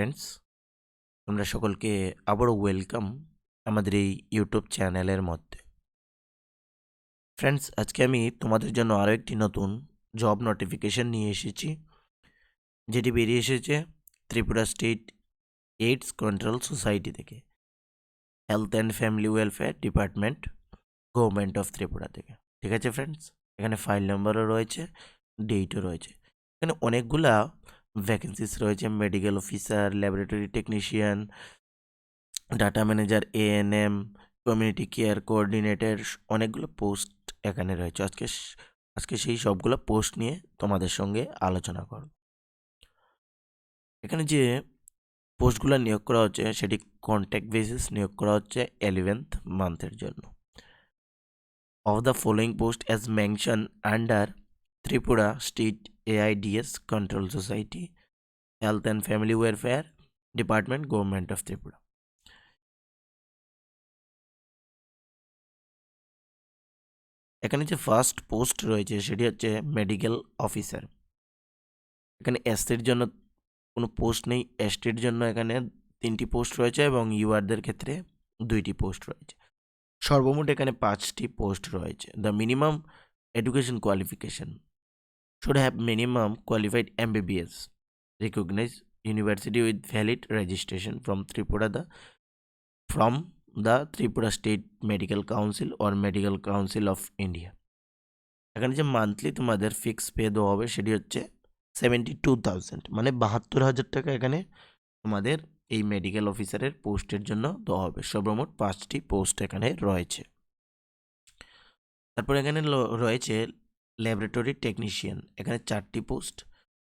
Friends, তোমরা সকলকে আবারও ওয়েলকাম আমাদের এই ইউটিউব চ্যানেলের মধ্যে। ফ্রেন্ডস, আজকে আমি তোমাদের জন্য আরও একটি নতুন জব নোটিফিকেশন নিয়ে এসেছি, যেটি বেরিয়ে এসেছে Tripura state AIDS control society থেকে, health and family welfare department, government of Tripura থেকে। ঠিক আছে ফ্রেন্ডস, এখানে ফাইল নাম্বারও রয়েছে, ডেটও রয়েছে। এখানে অনেকগুলা ভ্যাকেন্সিস রয়েছে, medical officer, laboratory technician, data manager, ANM, community care coordinator, অনেকগুলো পোস্ট এখানে রয়েছে। আজকে সেই সবগুলো পোস্ট নিয়ে তোমাদের সঙ্গে আলোচনা করব। এখানে যে পোস্টগুলো নিয়োগ করা হচ্ছে সেটি কন্ট্যাক্ট বেসিস নিয়োগ করা হচ্ছে 11th মান্থের জন্য। Of the following post as mention under Tripura state AIDS control society, health and family welfare department, government of Tripura. এখানে যে ফার্স্ট পোস্ট রয়েছে সেটি হচ্ছে মেডিকেল অফিসার। এখানে এসটির জন্য কোনো পোস্ট নেই, এসটির জন্য এখানে 3টি পোস্ট রয়েছে এবং ইউআরদের ক্ষেত্রে 2টি পোস্ট রয়েছে। সর্বমোট এখানে 5টি পোস্ট রয়েছে। The minimum education qualification should have minimum qualified MBBS recognized university with valid registration from the Tripura State Medical Council or Medical Council of India. এখানে যে মান্থলি তোমাদের ফিক্স পে দেওয়া হবে সেটি হচ্ছে 72,000, মানে 72,000 টাকা এখানে তোমাদের এই মেডিকেল অফিসারের পোস্টের জন্য দেওয়া হবে। সর্বমোট 5টি পোস্ট এখানে রয়েছে। তারপর এখানে রয়েছে ল্যাবরেটরি টেকনিশিয়ান, এখানে 4টি পোস্ট।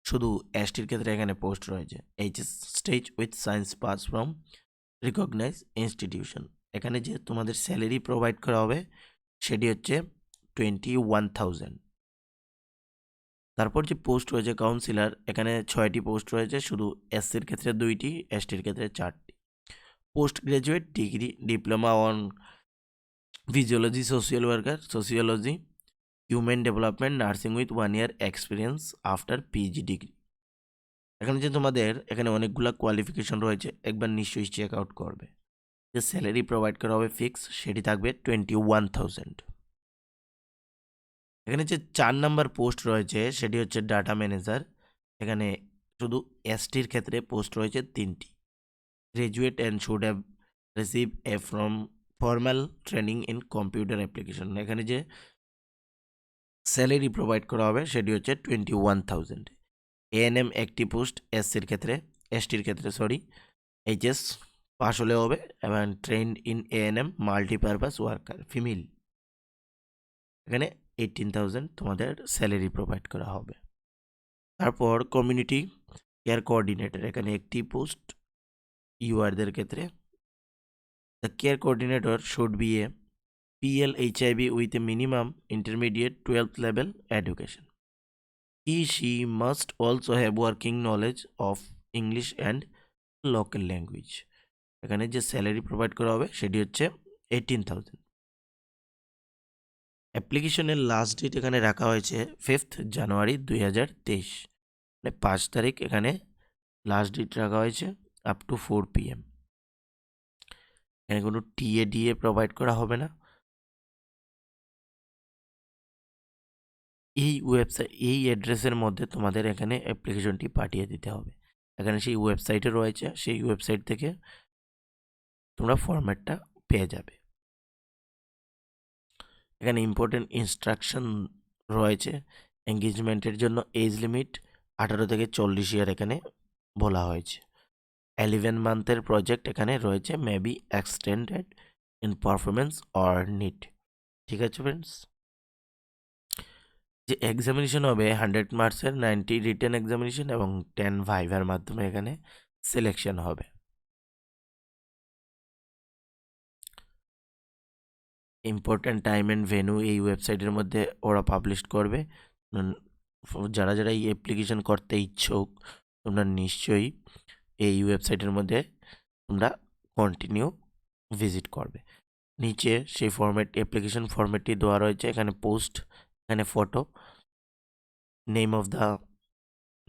শুধু এসটির ক্ষেত্রে এখানে পোস্ট রয়েছে। HS stage with science pass from recognise institution. এখানে যে তোমাদের স্যালারি প্রোভাইড করা হবে সেটি হচ্ছে 21,000। তারপর যে পোস্ট রয়েছে কাউন্সিলর, এখানে 6টি পোস্ট রয়েছে, শুধু এসসির ক্ষেত্রে 2টি, এসটির ক্ষেত্রে 4টি। Post graduate degree, diploma on physiology, social worker, sociology, human development, nursing with 1 year experience after PG degree. এখানে যে তোমাদের এখানে অনেকগুলো কোয়ালিফিকেশন রয়েছে, একবার নিশ্চয়ই চেক আউট করবে। যে স্যালারি প্রোভাইড করা হবে ফিক্স সেটি থাকবে 21,000। এখানে যে 4 নাম্বার পোস্ট রয়েছে সেটি হচ্ছে ডাটা ম্যানেজার। এখানে শুধু এসটির ক্ষেত্রে পোস্ট রয়েছে 3টি। Graduate and should have receive a from formal training in computer application. এখানে যে স্যালারি প্রোভাইড করা হবে সেটি হচ্ছে 21,000। এএনএম 1টি পোস্ট এসটির ক্ষেত্রে এইচএস পাস হলে হবে, এবং trend in ANM multipurpose worker female. এখানে 18,000 তোমাদের স্যালারি প্রোভাইড করা হবে। তারপর কমিউনিটি কেয়ার কোঅর্ডিনেটর, এখানে 1টি পোস্ট ইউআরদের ক্ষেত্রে। The care coordinator should B A PLHIB with a minimum intermediate 12th level education. She must also have working knowledge of English and local language. এখানে যে salary provide করা হবে সেটি হচ্ছে 18,000। অ্যাপ্লিকেশনের লাস্ট ডেট এখানে রাখা হয়েছে 5th জানুয়ারি 2023, মানে 5 তারিখ এখানে লাস্ট ডেট রাখা হয়েছে, আপ টু 4 PM। এখানে কোনো টিএ প্রোভাইড করা হবে না। এই অ্যাড্রেসের মধ্যে তোমাদের এখানে অ্যাপ্লিকেশনটি পাঠিয়ে দিতে হবে। এখানে সেই ওয়েবসাইটে রয়েছে, সেই ওয়েবসাইট থেকে তোমরা ফরম্যাটটা পেয়ে যাবে। এখানে ইম্পর্টেন্ট ইনস্ট্রাকশন রয়েছে। এঙ্গেজমেন্টের জন্য এজ লিমিট 18 থেকে 40 ইয়ার এখানে বলা হয়েছে। 11 মান্থের প্রজেক্ট এখানে রয়েছে, may be extended in performance or need. ঠিক আছে ফ্রেন্ডস, যে এক্সামিনেশন হবে 100 মার্কসের, 90 রিটেন এক্সামিনেশন এবং 10 ভাইভার মাধ্যমে এখানে সিলেকশন হবে। ইম্পর্ট্যান্ট টাইম অ্যান্ড ভেন্যু এই ওয়েবসাইটের মধ্যে ওরা পাবলিশ করবে। যারা যারা এই অ্যাপ্লিকেশন করতে ইচ্ছুক তোমরা নিশ্চয়ই এই ওয়েবসাইটের মধ্যে তোমরা কন্টিনিউ ভিজিট করবে। নিচে সেই অ্যাপ্লিকেশন ফরম্যাটটি দেওয়া রয়েছে। এখানে পোস্ট, এখানে ফটো,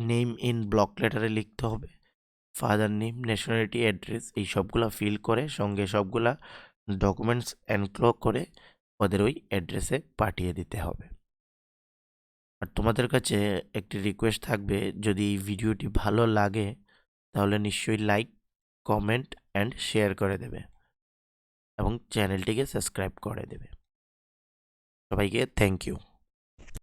নেম ইন ব্লক লেটারে লিখতে হবে, ফাদার নেম, ন্যাশনালিটি, অ্যাড্রেস এই সবগুলা ফিল করে সঙ্গে সবগুলা ডকুমেন্টস এনক্লোজ করে ওদের ওই অ্যাড্রেসে পাঠিয়ে দিতে হবে। আর তোমাদের কাছে একটি রিকোয়েস্ট থাকবে, যদি এই ভিডিওটি ভালো লাগে তাহলে নিশ্চয়ই লাইক, কমেন্ট অ্যান্ড শেয়ার করে দেবে এবং চ্যানেলটিকে সাবস্ক্রাইব করে দেবে। সবাইকে থ্যাংক ইউ।